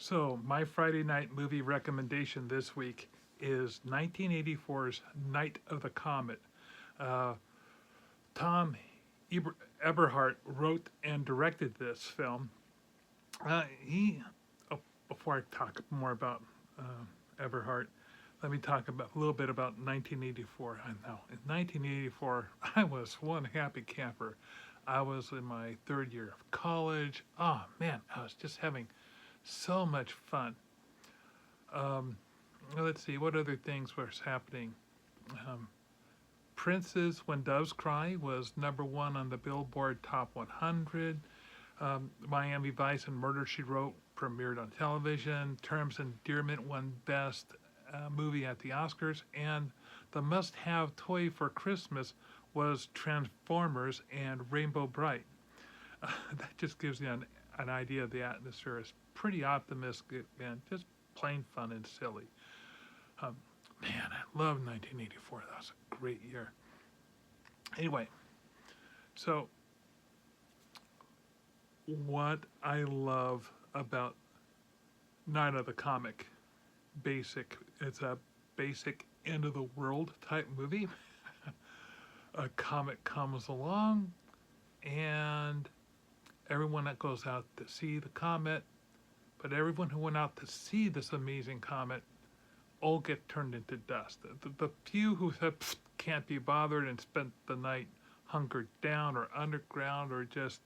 So, my Friday night movie recommendation this week is 1984's Night of the Comet. Uh, Tom Eberhardt wrote and directed this film. He, oh, Before I talk more about Eberhardt, let me talk about a little bit about 1984. I know in 1984, I was one happy camper. I was in my third year of college. Oh man, I was just having so much fun. Um, let's see, what other things was happening? Um, Prince's When Doves Cry was #1 on the Billboard Top 100. Miami Vice and Murder, She Wrote premiered on television. Terms Endearment won Best Movie at the Oscars. And the must-have toy for Christmas was Transformers and Rainbow Bright. That just gives you an idea of the atmosphere. It's pretty optimistic and just plain fun and silly. Um, Man, I love 1984. That was a great year. Anyway, so what I love about Night of the Comic, it's a basic end of the world type movie. A comet comes along, and everyone that goes out to see the comet, but everyone who went out to see this amazing comet all get turned into dust. The few who said can't be bothered and spent the night hunkered down or underground or just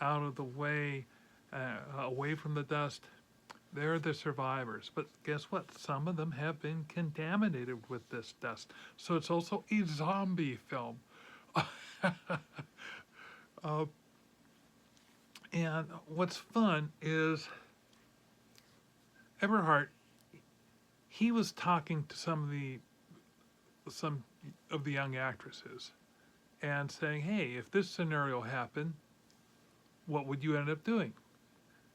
out of the way, away from the dust, they're the survivors. But guess what? Some of them have been contaminated with this dust. So it's also a zombie film. And what's fun is Eberhardt, he was talking to some of the young actresses and saying, hey, if this scenario happened, what would you end up doing?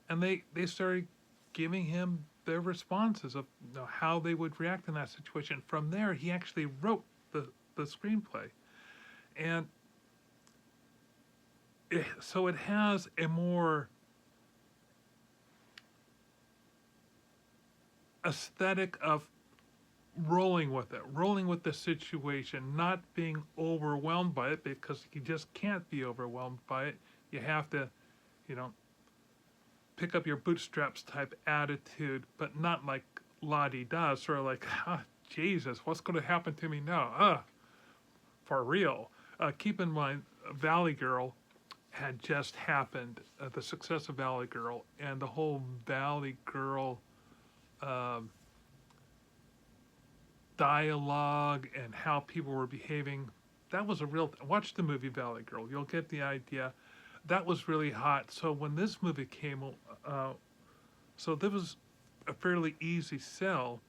And they started giving him their responses of how they would react in that situation. From there, he actually wrote the screenplay. And so it has a more aesthetic of rolling with the situation, not being overwhelmed by it, because you just can't be overwhelmed by it. You have to, pick up your bootstraps type attitude, but not like la-di-da, sort of like, Jesus, what's going to happen to me now? For real. Keep in mind, Valley Girl had just happened, the success of Valley Girl, and the whole Valley Girl dialogue and how people were behaving. That was a real watch the movie Valley Girl. You'll get the idea. That was really hot. So when this movie came, so this was a fairly easy sell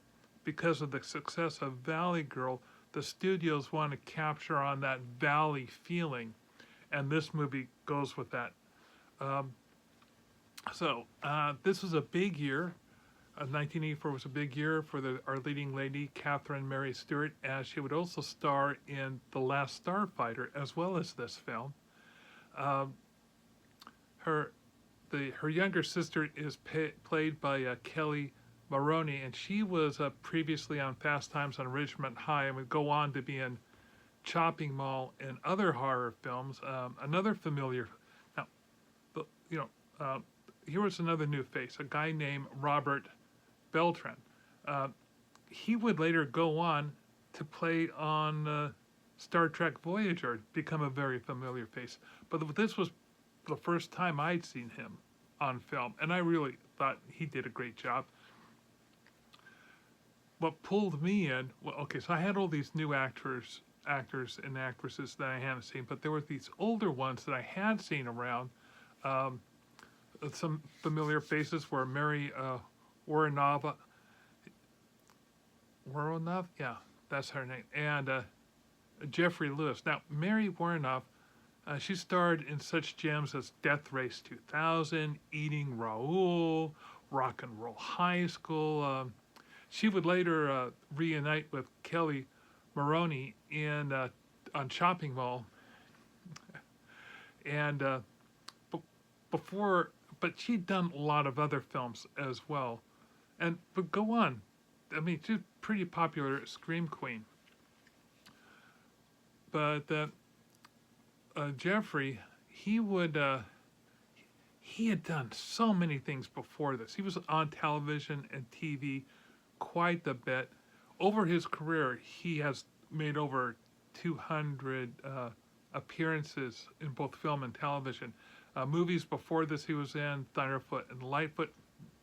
because of the success of Valley Girl. The studios want to capture on that valley feeling, and this movie goes with that. This was a big year. 1984 was a big year for our leading lady, Catherine Mary Stewart, as she would also star in The Last Starfighter as well as this film. Her younger sister is played by Kelly Maroney, and she was previously on Fast Times on Ridgemont High and would go on to be in Chopping Mall and other horror films. Another familiar, here was another new face, a guy named Robert Beltran. He would later go on to play on Star Trek Voyager, become a very familiar face. But this was the first time I'd seen him on film, and I really thought he did a great job. What pulled me in, so I had all these new actors and actresses that I hadn't seen, but there were these older ones that I had seen around. Some familiar faces were Mary Woronov, yeah, that's her name, and Jeffrey Lewis. Now, Mary Woronov, she starred in such gems as Death Race 2000, Eating Raoul, Rock and Roll High School. She would later reunite with Kelly Maroney on Chopping Mall, and but she'd done a lot of other films as well. But go on. I mean, she's pretty popular Scream Queen. But Jeffrey, he had done so many things before this. He was on television and TV quite a bit. Over his career, he has made over 200 appearances in both film and television. Movies before this he was in, Thunderfoot and Lightfoot,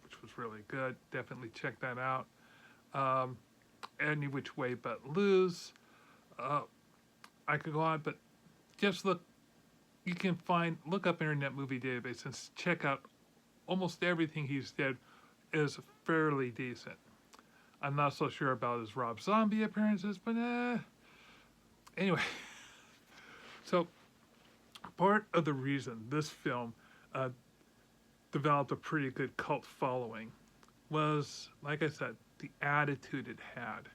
which was really good. Definitely check that out. Any Which Way But Loose. I could go on, but just look. You can look up Internet Movie Database and check out almost everything he's did is fairly decent. I'm not so sure about his Rob Zombie appearances, but anyway. So part of the reason this film developed a pretty good cult following was, like I said, the attitude it had.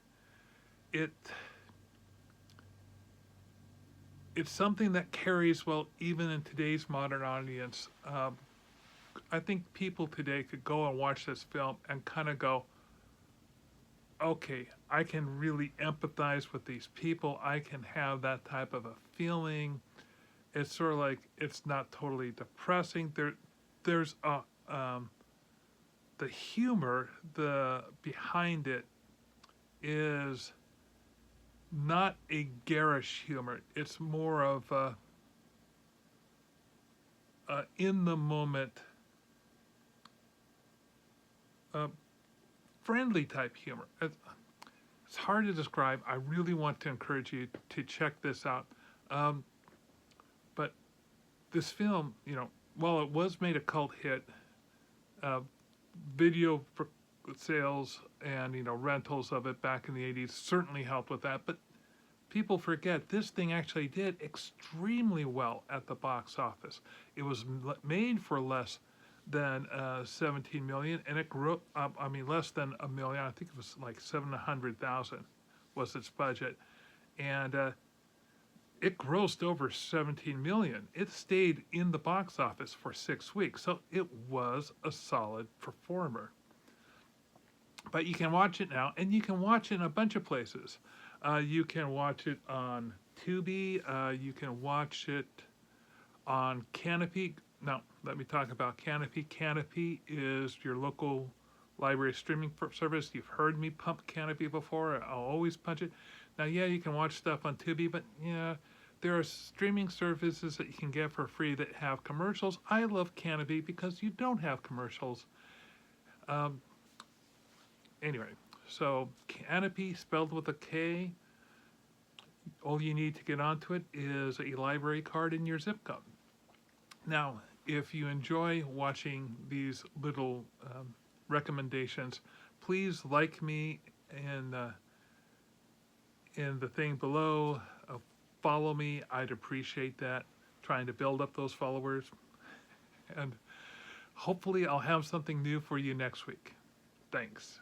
It's something that carries well even in today's modern audience. I think people today could go and watch this film and kind of go, okay, I can really empathize with these people. I can have that type of a feeling. It's sort of like, it's not totally depressing. There's the humor behind it is not a garish humor. It's more of a in the moment, friendly type humor. It's hard to describe. I really want to encourage you to check this out. But this film, while it was made a cult hit, video sales and rentals of it back in the 80s certainly helped with that. But people forget this thing actually did extremely well at the box office. It was made for less than 17 million, and it grew up. I mean, less than a million. I think it was like 700,000 was its budget, and it grossed over 17 million. It stayed in the box office for 6 weeks, so it was a solid performer. But you can watch it now, and you can watch it in a bunch of places. You can watch it on Tubi. You can watch it on Canopy. Now, let me talk about Canopy. Canopy is your local library streaming service. You've heard me pump Canopy before. I'll always punch it. Now, yeah, you can watch stuff on Tubi, but yeah, there are streaming services that you can get for free that have commercials. I love Canopy because you don't have commercials. Anyway, so Canopy, spelled with a K. All you need to get onto it is a library card in your zip code. Now, if you enjoy watching these little recommendations, please like me in the thing below. Follow me. I'd appreciate that. Trying to build up those followers. And hopefully I'll have something new for you next week. Thanks.